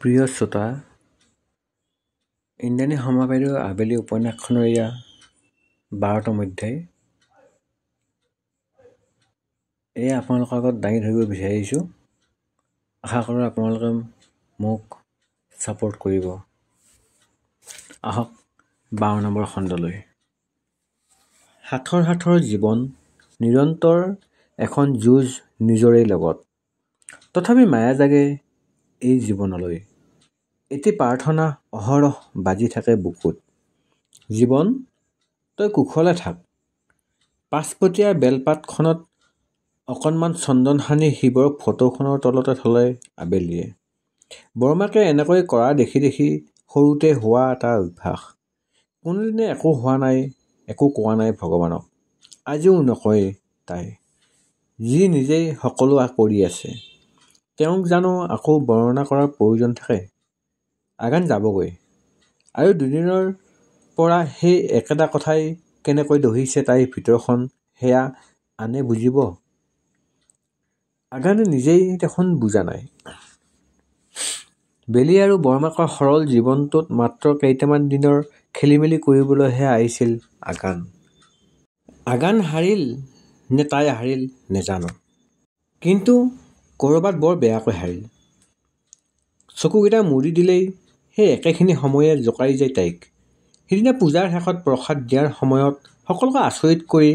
প্ৰিয় শ্ৰোতা, ইন্দ্ৰাণী শৰ্মা বাইদেউৰ আবেলি উপন্যাসখনৰ এয়া 12তম অধ্যায়। এয়া আপোনালোকৰ আগত দাঙি ধৰিব বিচাৰিছোঁ। আশা কৰোঁ আপোনালোকে মোক ছাপোৰ্ট কৰিব। আহক 12 নম্বৰ খণ্ডলৈ। হাথৰ জীৱন নিৰন্তৰ এখন যুঁজ নিজৰেই লগত। তথাপি মায়া জাগে এই জীৱনলৈ। এটি প্ৰাৰ্থনা অহৰহ বাজি থাকে বুকুত। জীৱন তই কুশলে থাক। পাঁচপতীয়া বেলপাতখনত অকণমান চন্দন সানি শিৱৰ ফটোখনৰ তলতে থলে আবেলিয়ে। বৰমাকে এনেকৈ কৰা দেখি সৰুতে হোৱা এটা অভ্যাস। কোনোদিনে একো হোৱা নাই, একো কোৱা নাই ভগৱানক। আজিও নকয় তাই, যি নিজেই সকলো কৰি আছে। তেওঁক জানো আকৌ বৰ্ণনা কৰাৰ প্ৰয়োজন থাকে? আগান যাবগৈ। আৰু দুদিনৰ পৰা সেই একেটা কথাই কেনেকৈ দহিছে তাইৰ ভিতৰখন, সেয়া আনে বুজিব? আগানে নিজেই দেখোন বুজা নাই। বেলি আৰু বৰমাকৰ সৰল জীৱনটোত মাত্ৰ কেইটামান দিনৰ খেলিমেলি কৰিবলৈহে আহিছিল আগান। আগান হাৰিল নে তাই হাৰিল নেজানো, কিন্তু ক'ৰবাত বৰ বেয়াকৈ হাৰিল। চকুকেইটা মুদি দিলেই সেই একেখিনি সময়ে জোকাৰি যায় তাইক। সিদিনা পূজাৰ শেষত প্ৰসাদ দিয়াৰ সময়ত সকলোকে আচৰিত কৰি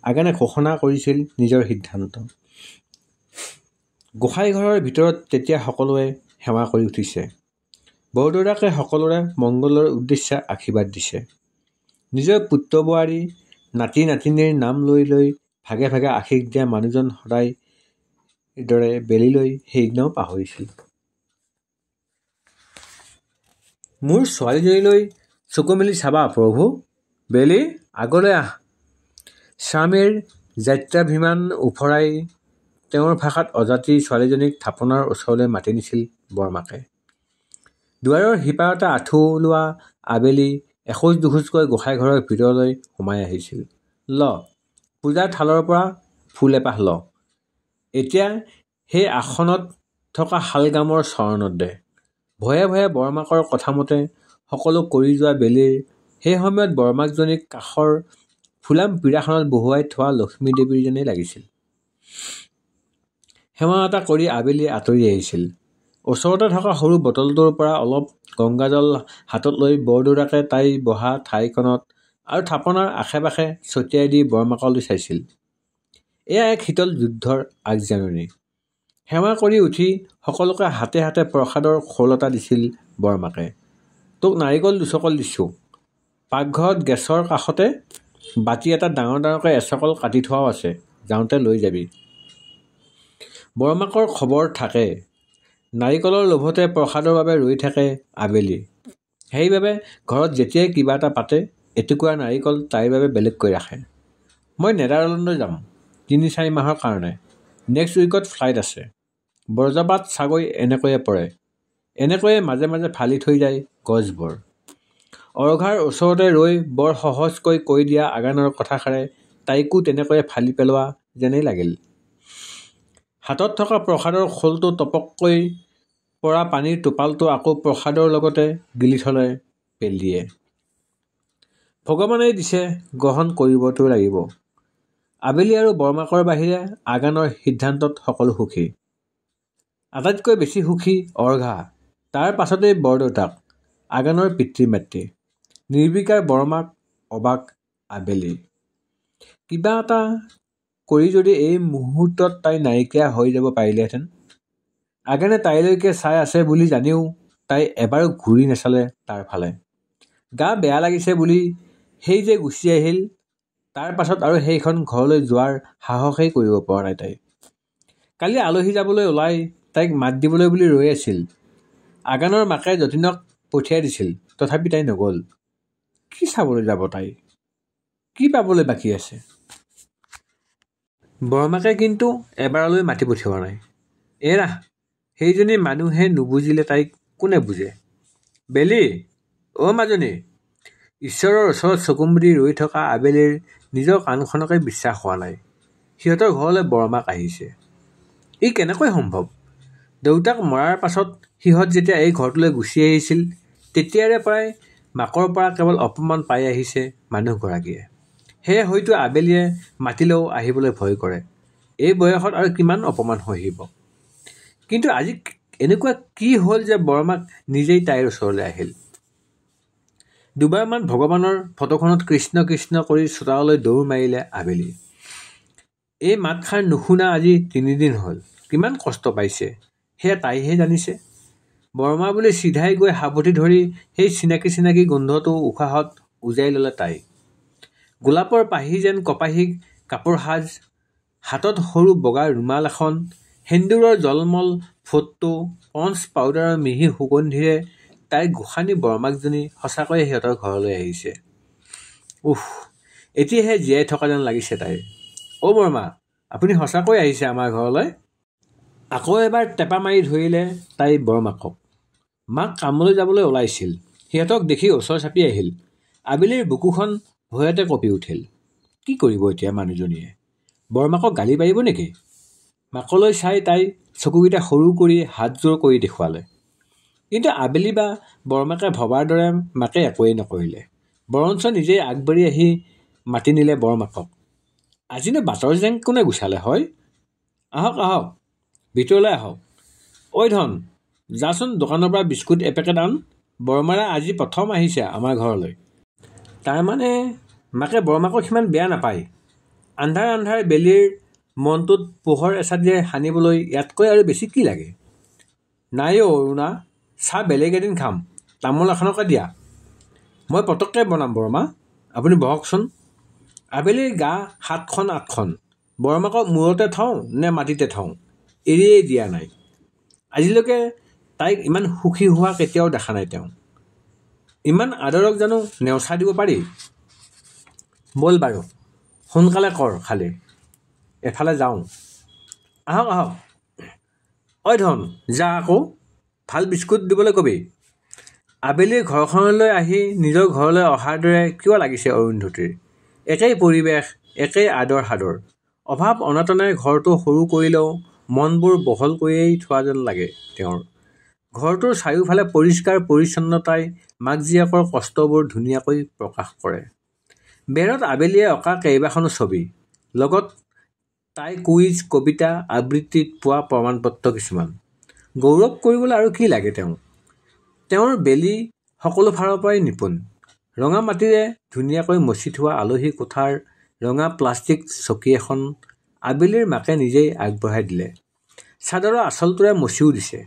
আগানে ঘোষণা কৰিছিল নিজৰ সিদ্ধান্ত। গোসাঁইঘৰৰ ভিতৰত তেতিয়া সকলোৱে সেৱা কৰি উঠিছে। বৰদেউতাকে সকলোৰে মংগলৰ উদ্দেশ্যে আশীৰ্বাদ দিছে। নিজৰ পুত্ৰ বোৱাৰী নাতি নাতিনীৰ নাম লৈ ভাগে ভাগে আশীষ দিয়া মানুহজন সদায় দৰে বেলিলৈ সেইদিনাও পাহৰিছিল। মোৰ ছোৱালীজনীলৈ চকু মেলি চাবা প্ৰভু। বেলি, আগলৈ আহ। স্বামীৰ যাত্ৰাভিমান উফৰাই তেওঁৰ ভাষাত অজাতি ছোৱালীজনীক থাপনাৰ ওচৰলৈ মাতি নিছিল বৰমাকে। দুৱাৰৰ সিপাৰতে আঁঠু লোৱা আবেলি এখোজ দুখোজকৈ গোসাঁইঘৰৰ ভিতৰলৈ সোমাই আহিছিল। ল, পূজাৰ থালৰ পৰা ফুল এপাহ ল। এতিয়া সেই আসনত থকা শালগ্ৰামৰ চৰণত দে। ভয়ে ভয়ে বৰমাকৰ কথামতে সকলো কৰি যোৱা বেলিৰ সেই সময়ত বৰমাকজনীক কাষৰ ফুলাম পীৰাখনত বহুৱাই থোৱা লক্ষ্মী দেৱীৰ যেনেই লাগিছিল। সেৱা এটা কৰি আবেলি আঁতৰি আহিছিল। ওচৰতে থকা সৰু বটলটোৰ পৰা অলপ গংগাজল হাতত লৈ বৰদেউতাকে তাই বহা ঠাইকণত আৰু থাপনাৰ আশে পাশে ছটিয়াই দি বৰমাকলৈ চাইছিল। এয়া এক শীতল যুদ্ধৰ আগজাননী। সেৱা কৰি উঠি সকলোকে হাতে হাতে প্ৰসাদৰ খোল এটা দিছিল বৰমাকে। তোক নাৰিকল দুচকল দিছোঁ। পাকঘৰত গেছৰ কাষতে বাটি এটাত ডাঙৰকৈ এচকল কাটি থোৱাও আছে, যাওঁতে লৈ যাবি। বৰমাকৰ খবৰ থাকে। নাৰিকলৰ লোভতে প্ৰসাদৰ বাবে ৰৈ থাকে আবেলি। সেইবাবে ঘৰত যেতিয়াই কিবা এটা পাতে এটুকুৰা নাৰিকল তাইৰ বাবে বেলেগকৈ ৰাখে। মই নেদাৰলেণ্ডলৈ যাম ৩-৪ মাহৰ কাৰণে। নেক্সট উইকত ফ্লাইট আছে। বজ্ৰপাত চাগৈ এনেকৈয়ে পৰে। এনেকৈয়ে মাজে মাজে ফালি থৈ যায় গছবোৰ। অৰঘাৰ ওচৰতে ৰৈ বৰ সহজকৈ কৈ দিয়া আগানৰ কথাষাৰে তাইকো তেনেকৈয়ে ফালি পেলোৱা যেনেই লাগিল। হাতত থকা প্ৰসাদৰ খোলটো টপককৈ পৰা পানীৰ টোপালটো আকৌ প্ৰসাদৰ লগতে গিলি থলে বেলিয়ে। ভগৱানেই দিছে, গ্ৰহণ কৰিবতো লাগিব। আবেলি আৰু বৰমাকৰ বাহিৰে আগানৰ সিদ্ধান্তত সকলো সুখী। আটাইতকৈ বেছি সুখী অৰঘা, তাৰ পাছতেই বৰদেউতাক, আগানৰ পিতৃ-মাতৃ। নিৰ্বিকাৰ বৰমাক, অবাক আবেলি। কিবা এটা কৰি যদি এই মুহূৰ্তত তাই নাইকিয়া হৈ যাব পাৰিলেহেঁতেন। আগানে তাইলৈকে চাই আছে বুলি জানিও তাই এবাৰো ঘূৰি নেচালে তাৰ ফালে। গা বেয়া লাগিছে বুলি সেই যে গুচি আহিল, তাৰ পাছত আৰু সেইখন ঘৰলৈ যোৱাৰ সাহসেই কৰিব পৰা নাই তাই। কালি আলহী যাবলৈ ওলাই তাইক মাত দিবলৈ বুলি ৰৈ আছিল। আগানৰ মাকে যতীনক পঠিয়াই দিছিল, তথাপি তাই নগ'ল। কি চাবলৈ যাব তাই? কি পাবলৈ বাকী আছে? বৰমাকে কিন্তু এবাৰলৈ মাতি পঠিওৱা নাই। এৰা, সেইজনী মানুহে নুবুজিলে তাইক কোনে বুজে? বেলি, অ মাজনী। ঈশ্বৰৰ ওচৰত চকু মুদি ৰৈ থকা আবেলিৰ নিজৰ কাণখনকে বিশ্বাস হোৱা নাই। সিহঁতৰ ঘৰলৈ বৰমাক আহিছে। ই কেনেকৈ সম্ভৱ? দেউতাক মৰাৰ পাছত সিহঁত যেতিয়া এই ঘৰটোলৈ গুচি আহিছিল তেতিয়াৰে পৰাই মাকৰ পৰা কেৱল অপমান পাই আহিছে মানুহগৰাকীয়ে। সেয়ে হয়তো আবেলিয়ে মাতিলেও আহিবলৈ ভয় কৰে। এই বয়সত আৰু কিমান অপমান সহিব। কিন্তু আজি এনেকুৱা কি হ'ল যে বৰমাক নিজেই তাইৰ ওচৰলৈ আহিল। দুবাৰমান ভগৱানৰ ফটোখনত কৃষ্ণ কৃষ্ণ কৰি চোতাললৈ দৌৰ মাৰিলে আবেলি। এই মাতষাৰ নুশুনা আজি 3 দিন হ'ল। কিমান কষ্ট পাইছে সেয়া তাইহে জানিছে। বৰমা বুলি চিধাই গৈ সাৱটি ধৰি সেই চিনাকি চিনাকি গোন্ধটো উশাহত উজাই ল'লে তাই। গোলাপৰ পাহি যেন কপাহী কাপোৰ সাজ, হাতত সৰু বগা ৰুমাল এখন, সেন্দুৰৰ জলমল ফোটটো, পঞ্চ পাউডাৰৰ মিহি সুগন্ধিৰে তাইৰ গোসানী বৰমাকজনী সঁচাকৈয়ে সিহঁতৰ ঘৰলৈ আহিছে। উফ, এতিয়াহে জীয়াই থকা যেন লাগিছে তাইৰ। অ' বৰমা, আপুনি সঁচাকৈ আহিছে আমাৰ ঘৰলৈ? আকৌ এবাৰ টেপা মাৰি ধৰিলে তাই বৰমাকক। মাক কামলৈ যাবলৈ ওলাইছিল। সিহঁতক দেখি ওচৰ চাপি আহিল। আবেলিৰ বুকুখন ভয়তে কঁপি উঠিল। কি কৰিব এতিয়া মানুহজনীয়ে? বৰমাকক গালি পাৰিব নেকি? মাকলৈ চাই তাই চকুকেইটা সৰু কৰি হাতযোৰ কৰি দেখুৱালে। কিন্তু আবেলি বা বৰমাকে ভবাৰ দৰে মাকে একোৱেই নকৰিলে। বৰঞ্চ নিজেই আগবাঢ়ি আহি মাতি নিলে বৰমাকক। আজিনো বাটৰ জেং কোনে গুচালে হয়? আহক আহক, ভিতৰলৈ আহক। ঐ ধন, যাচোন দোকানৰ পৰা বিস্কুট এপেকেট আন। বৰমাৰে আজি প্ৰথম আহিছে আমাৰ ঘৰলৈ। তাৰমানে মাকে বৰমাকক সিমান বেয়া নাপায়। আন্ধাৰ আন্ধাৰ বেলিৰ মনটোত পোহৰ এচাটিয়ে সানিবলৈ ইয়াতকৈ আৰু বেছি কি লাগে? নাই অ' অৰুণা, চাহ বেলেগ এদিন খাম। তামোল এখনকে দিয়া। মই পটককৈ বনাম বৰমা, আপুনি বহকচোন। আবেলিৰ গা 7খন 8খন। বৰমাকক মূৰতে থওঁ নে মাটিতে থওঁ এৰিয়েই দিয়া নাই। আজিলৈকে তাইক ইমান সুখী হোৱা কেতিয়াও দেখা নাই তেওঁ। ইমান আদৰক জানো নেওচা দিব পাৰি? ব'ল বাৰু, সোনকালে কৰ খালি, এফালে যাওঁ। আহক আহক। ঐ ধন, যা আকৌ, ভাল বিস্কুট দিবলৈ কবি। আবেলিৰ ঘৰখনলৈ আহি নিজৰ ঘৰলৈ অহাৰ দৰে কিয় লাগিছে অৰুন্ধতীৰ। একেই পৰিৱেশ, একেই আদৰ সাদৰ। অভাৱ অনাটনে ঘৰটো সৰু কৰিলেও মনবোৰ বহল কৰিয়েই থোৱা যেন লাগে তেওঁৰ। ঘৰটোৰ চাৰিওফালে পৰিষ্কাৰ পৰিচ্ছন্নতাই মাক জীয়েকৰ কষ্টবোৰ ধুনীয়াকৈ প্ৰকাশ কৰে। বেৰত আবেলিয়ে অঁকা কেইবাখনো ছবি, লগত তাই কুইজ, কবিতা আবৃত্তিত পোৱা প্ৰমাণপত্ৰ কিছুমান। গৌৰৱ কৰিবলৈ আৰু কি লাগে তেওঁ? তেওঁৰ বেলি সকলো ফালৰ পৰাই নিপুণ। ৰঙা মাটিৰে ধুনীয়াকৈ মচি থোৱা আলহী কোঠাৰ ৰঙা প্লাষ্টিক চকী এখন আবেলিৰ মাকে নিজেই আগবঢ়াই দিলে। চাদৰৰ আঁচলটোৰে মচিও দিছে।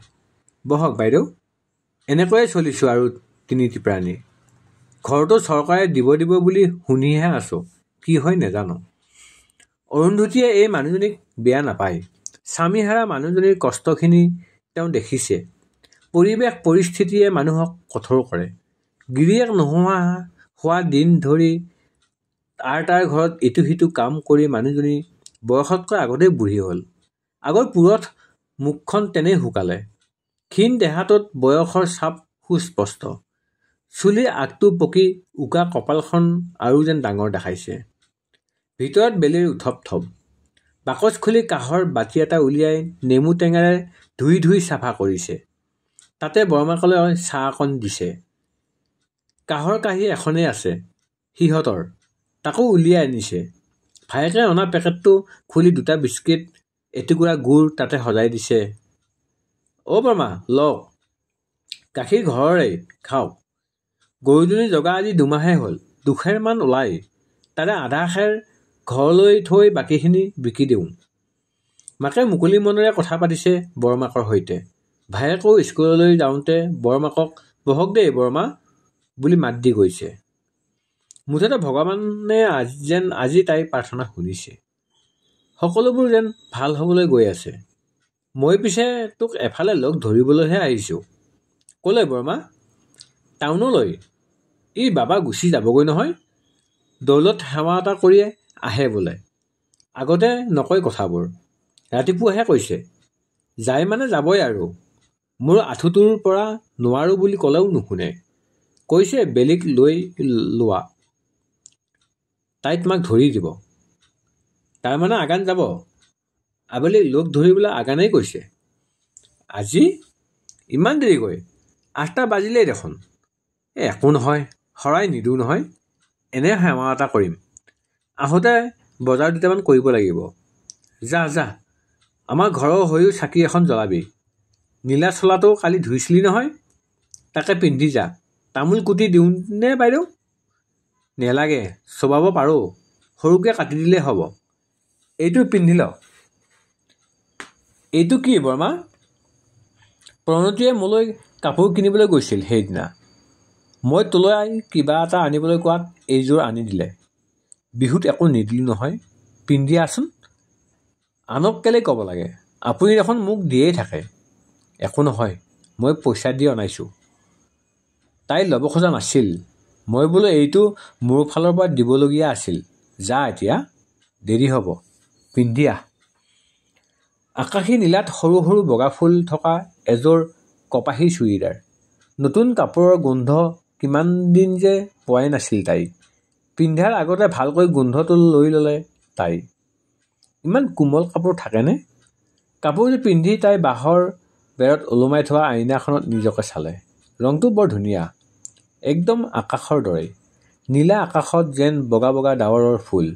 বহক বাইদেউ, এনেকৈয়ে চলিছোঁ আৰু তিনিটি প্ৰাণী। ঘৰটো চৰকাৰে দিব বুলি শুনিহে আছোঁ, কি হয় নেজানো। অৰুন্ধতীয়ে এই মানুহজনীক বেয়া নাপায়। স্বামীহাৰা মানুহজনীৰ কষ্টখিনি তেওঁ দেখিছে। পৰিৱেশ পৰিস্থিতিয়ে মানুহক কঠোৰ কৰে। গিৰিয়েক নোহোৱা হোৱা দিন ধৰি তাৰ ঘৰত ইটো সিটো কাম কৰি মানুহজনী বয়সতকৈ আগতেই বুঢ়ী হ'ল। আগৰ পুৰঠ মুখখন তেনেই শুকালে। ক্ষীণ দেহাটোত বয়সৰ ছাপ সুস্পষ্ট। চুলিৰ আগটো পকি উকা কপালখন আৰু যেন ডাঙৰ দেখাইছে। ভিতৰত বেলিৰ উথপ থপ। বাকচ খুলি কাঁহৰ বাতি এটা উলিয়াই নেমু টেঙাৰে ধুই ধুই চাফা কৰিছে। তাতে বৰমাকলৈ চাহ অকণ দিছে। কাঁহৰ কাঁহী এখনেই আছে সিহঁতৰ, তাকো উলিয়াই আনিছে। ভায়েকে অনা পেকেটটো খুলি 2টা বিস্কুট, এটুকুৰা গুড় তাতে সজাই দিছে। অ' বৰমা, লওক, গাখীৰ ঘৰৰে, খাওক। গৰুজনী জগা আজি 2 মাহে হ'ল। 2 খেৰমান ওলায়, তাৰে আধা খেৰ ঘৰলৈ থৈ বাকীখিনি বিকি দিওঁ। মাকে মুকলি মনেৰে কথা পাতিছে বৰমাকৰ সৈতে। ভায়েকেও স্কুললৈ যাওঁতে বৰমাকক বহক দেই বৰমা বুলি মাত দি গৈছে। মুঠতে ভগৱানে যেন আজি তাইৰ প্ৰাৰ্থনা শুনিছে। সকলোবোৰ যেন ভাল হ'বলৈ গৈ আছে। মই পিছে তোক এফালে লগ ধৰিবলৈহে আহিছোঁ। ক'লৈ বৰমা? টাউনলৈ। ই বাবা গুচি যাবগৈ নহয়। দৌলত সেৱা এটা কৰি আহে বোলে। আগতে নকয় কথাবোৰ, ৰাতিপুৱাহে কৈছে। যায় মানে যাবই আৰু। মোৰ আঁঠুটোৰ পৰা নোৱাৰো বুলি ক'লেও নুশুনে। কৈছে বেলিক লৈ লোৱা, তাই তোমাক ধৰি দিব। তাৰমানে আগান যাব। আবেলি লগ ধৰিবলৈ আগানেই কৈছে। আজি ইমান দেৰিকৈ 8টা বাজিলেই দেখোন। একো নহয়, শৰাই নিদিওঁ নহয়, এনে সেৱা এটা কৰিম। আহোঁতে বজাৰ দুটামান কৰিব লাগিব। যা যা, আমাৰ ঘৰৰ হৈও চাকি এখন জ্বলাবি। নীলা চোলাটো কালি ধুইছিলি নহয়, তাকে পিন্ধি যা। তামোল কুটি দিওঁনে বাইদেউ? নেলাগে, চবাব পাৰোঁ, সৰুকৈ কাটি দিলেই হ'ব। এইটো পিন্ধি ল। এইটো কি বৰমা? প্ৰণতিয়ে মোলৈ কাপোৰ কিনিবলৈ গৈছিল সেইদিনা। মই তোলৈ কিবা এটা আনিবলৈ কোৱাত এইযোৰ আনি দিলে। বিহুত একো নিদিলোঁ নহয়, পিন্ধি আচোন। আনক কেলৈ ক'ব লাগে? আপুনি দেখোন মোক দিয়েই থাকে। একো নহয়, মই পইচা দি অনাইছোঁ। তাই ল'ব খোজা নাছিল। মই বোলো এইটো মোৰ ফালৰ পৰা দিবলগীয়া আছিল। যা এতিয়া, দেৰি হ'ব, পিন্ধি আহ। আকাশী নীলাত সৰু সৰু বগা ফুল থকা এযোৰ কপাহী চুৰিদাৰ। নতুন কাপোৰৰ গোন্ধ কিমান দিন যে পোৱাই নাছিল তাই। পিন্ধাৰ আগতে ভালকৈ গোন্ধটো লৈ ল'লে তাই। ইমান কোমল কাপোৰ থাকেনে? কাপোৰযোৰ পিন্ধি তাই বাঁহৰ বেৰত ওলোমাই থোৱা আইনাখনত নিজকে চালে। ৰংটো বৰ ধুনীয়া, একদম আকাশৰ দৰেই। নীলা আকাশত যেন বগা বগা ডাৱৰৰ ফুল।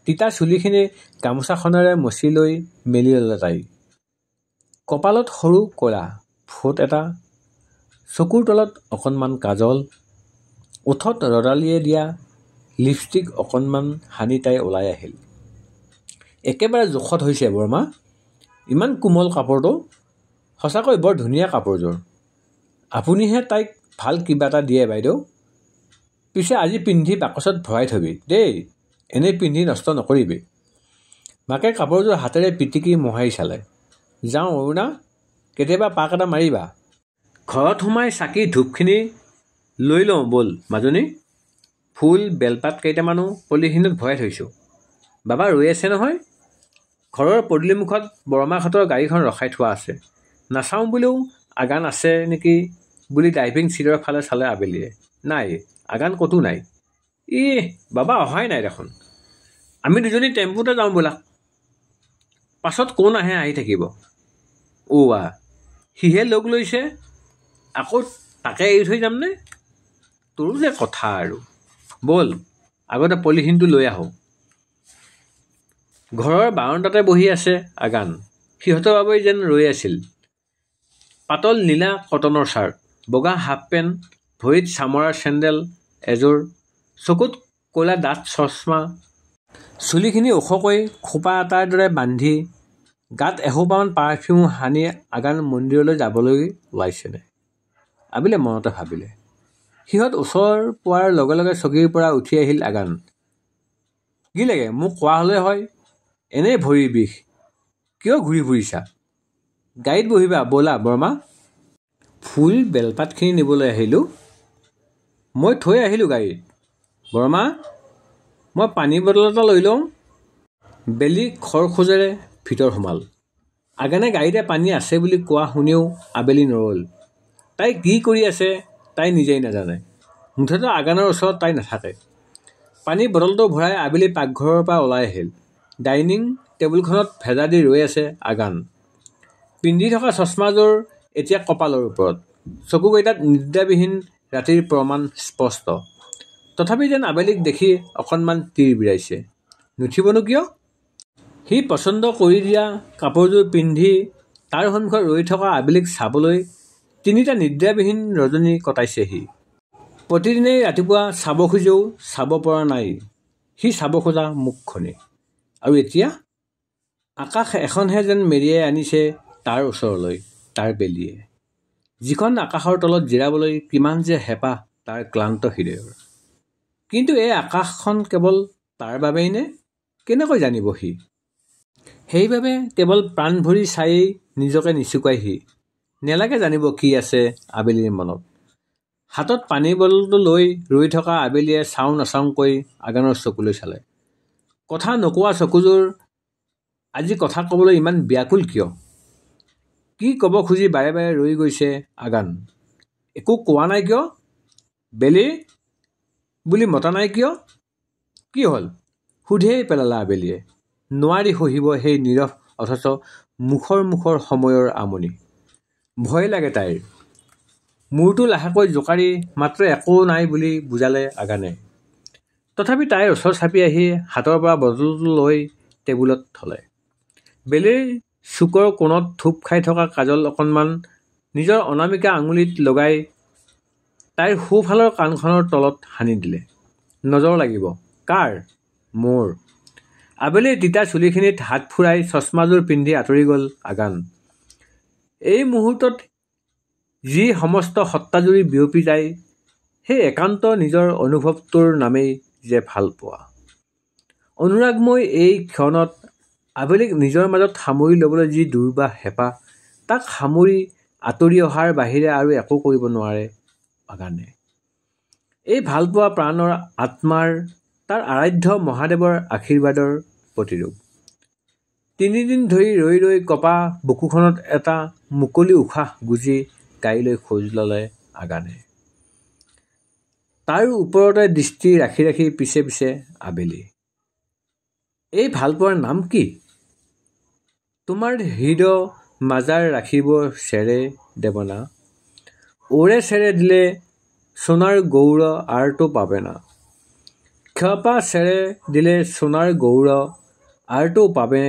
তিতা চুলিখিনি গামোচাখনেৰে মচি লৈ মেলি ল'লে তাই। কপালত সৰু ক'লা ফোট এটা, চকুৰ তলত অকণমান কাজল, ওঠত ৰদালিয়ে দিয়া লিপষ্টিক অকণমান সানি তাই ওলাই আহিল। একেবাৰে জোখত হৈছে বৰমা। ইমান কোমল কাপোৰটো, সঁচাকৈ বৰ ধুনীয়া কাপোৰযোৰ। আপুনিহে তাইক ভাল কিবা এটা দিয়ে বাইদেউ। পিছে আজি পিন্ধি বাকচত ভৰাই থবি দেই, এনেই পিন্ধি নষ্ট নকৰিবি। মাকে কাপোৰযোৰ হাতেৰে পিটিকি মোহাৰি চালে। যাওঁ অৰুণা, কেতিয়াবা পাক এটা মাৰিবা। ঘৰত সোমাই চাকি ধূপখিনি লৈ লওঁ ব'ল মাজনী। ফুল বেলপাত কেইটামানো পলিথিনত ভৰাই থৈছোঁ। বাবা ৰৈ আছে নহয়। ঘৰৰ পদূলিমুখত বৰমাহঁতৰ গাড়ীখন ৰখাই থোৱা আছে। নাচাওঁ বুলিও আগান আছে নেকি বুলি ড্ৰাইভিং ছিটৰ ফালে চালে আবেলিয়ে। নাই, আগান ক'তো নাই। বাবা অহাই নাই দেখোন। আমি দুজনী টেম্পুতে যাওঁ ব'লা। পাছত কোন আহে আহি থাকিব। সিহে লগ লৈছে, আকৌ তাকে এৰি থৈ যামনে? তোৰো যে কথা আৰু। ব'ল আগতে পলিথিনটো লৈ আহোঁ। ঘৰৰ বাৰাণ্ডাতে বহি আছে আগান। সিহঁতৰ বাবেই যেন ৰৈ আছিল। পাতল নীলা কটনৰ চাৰ্ট, বগা হাফ পেণ্ট, ভৰিত চামৰাৰ চেণ্ডেল এযোৰ, চকুত ক'লা ডাঠ চশমা, চুলিখিনি ওখকৈ খোপা এটাৰ দৰে বান্ধি, গাত এসোপামান পাৰফিউম সানি আগান মন্দিৰলৈ যাবলৈ ওলাইছেনে? আবিলে মনতে ভাবিলে। সিহঁত ওচৰ পোৱাৰ লগে লগে চকীৰ পৰা উঠি আহিল আগান। কি লাগে মোক কোৱা হ'লে হয়। এনেই ভৰিৰ বিষ, কিয় ঘূৰি ফুৰিছা? গাড়ীত বহিবা ব'লা বৰমা। ফুল বেলপাতখিনি নিবলৈ আহিলোঁ। মই থৈ আহিলোঁ গাড়ীত। বৰমা, মই পানী বটল এটা লৈ লওঁ। বেলি খৰখোজেৰে ভিতৰ সোমাল। আগানে গাড়ীতে পানী আছে বুলি কোৱা শুনিও আবেলি নৰল। তাই কি কৰি আছে তাই নিজেই নাজানে। মুঠতে আগানৰ ওচৰত তাই নাথাকে। পানী বটলটো ভৰাই আবেলি পাকঘৰৰ পৰা ওলাই আহিল। ডাইনিং টেবুলখনত ভেজা দি ৰৈ আছে আগান। পিন্ধি থকা চশমাযোৰ এতিয়া কপালৰ ওপৰত। চকুকেইটাত নিদ্ৰাবিহীন ৰাতিৰ প্ৰমাণ স্পষ্ট। তথাপি যেন আবেলিক দেখি অকণমান তীৰ বিৰাইছে। নুঠিবনো কিয়? সি পচন্দ কৰি দিয়া কাপোৰযোৰ পিন্ধি তাৰ সন্মুখত ৰৈ থকা আবেলিক চাবলৈ 3টা নিদ্ৰাবিহীন ৰজনী কটাইছে সি। প্ৰতিদিনেই ৰাতিপুৱা চাব খোজেও চাব পৰা নাই সি চাব খোজা মুখখনি। আৰু এতিয়া আকাশ এখনহে যেন মেৰিয়াই আনিছে তাৰ ওচৰলৈ তাৰ বেলিয়ে। যিখন আকাশৰ তলত জিৰাবলৈ কিমান যে হেঁপাহ তাৰ ক্লান্ত হৃদয়ৰ। কিন্তু এই আকাশখন কেৱল তাৰ বাবেই নে? কেনেকৈ জানিব সি? সেইবাবে কেৱল প্ৰাণ ভৰি চায়েই নিজকে নিচুকাই সি। নেলাগে জানিব কি আছে আবেলিৰ মনত। হাতত পানী বটলটো লৈ ৰৈ থকা আবেলিয়ে চাওঁ নাচাওঁকৈ আগানৰ চকুলৈ চালে। কথা নোকোৱা চকুযোৰ আজি কথা ক'বলৈ ইমান ব্যাকুল কিয়? কি ক'ব খুজি বাৰে বাৰে ৰৈ গৈছে আগান। একো কোৱা নাই কিয়? বেলি বুলি মতা নাই কিয়? কি হ'ল? সুধিয়েই পেলালে আবেলিয়ে। নোৱাৰি সহিব সেই নীৰৱ অথচ মুখৰ সময়ৰ আমনি। ভয় লাগে তাইৰ। মূৰটো লাহেকৈ জোকাৰি মাত্ৰ একো নাই বুলি বুজালে আগানে। তথাপি তাইৰ ওচৰ চাপি আহি হাতৰ পৰা বটলটো লৈ টেবুলত থলে। বেলিৰ চুকৰ কোণত থুপ খাই থকা কাজল অকণমান নিজৰ অনামিকা আঙুলিত লগাই তাইৰ সোঁফালৰ কাণখনৰ তলত সানি দিলে। নজৰ লাগিব। কাৰ? মোৰ। আবেলিৰ তিতা চুলিখিনিত হাত ফুৰাই চশমাযোৰ পিন্ধি আঁতৰি গল আগান। এই মুহূৰ্তত যি সমস্ত সত্তাজুৰি বিয়পি যায় সেই একান্ত নিজৰ অনুভৱটোৰ নামেই যে ভালপোৱা। অনুৰাগময় এই ক্ষণত আবেলিক নিজৰ মাজত সামৰি ল'বলৈ যি দুৰ্বাহ হেঁপাহ, তাক সামৰি আঁতৰি অহাৰ বাহিৰে আৰু একো কৰিব নোৱাৰে আগানে। এই ভালপোৱা প্ৰাণৰ আত্মাৰ তাৰ আৰাধ্য মহাদেৱৰ আশীৰ্বাদৰ প্ৰতিৰূপ। ৩ দিন ধৰি ৰৈ ৰৈ কঁপা বুকুখনত এটা মুকলি উশাহ গুজি গাইলৈ খোজ ললে আগানে। তাৰ ওপৰতে দৃষ্টি ৰাখি ৰাখি পিছে পিছে আবেলি। এই ভালপোৱাৰ নাম কি? তোমাৰ হৃদয় মাজাৰ ৰাখিব চেৰে দেবনা। ওৰে চেৰে দিলে সোণাৰ গৌৰ আৰটো পাবে না। ক্ষপা চেৰে দিলে সোণাৰ গৌৰ আৰটো পাবে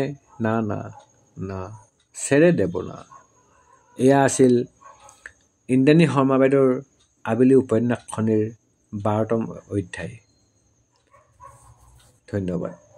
না না না চেৰে দেবনা। এয়া আছিল ইন্দ্ৰাণী শৰ্মা বাইদেউৰ আবেলি উপন্যাসখনিৰ ১২তম অধ্যায়। ধন্যবাদ।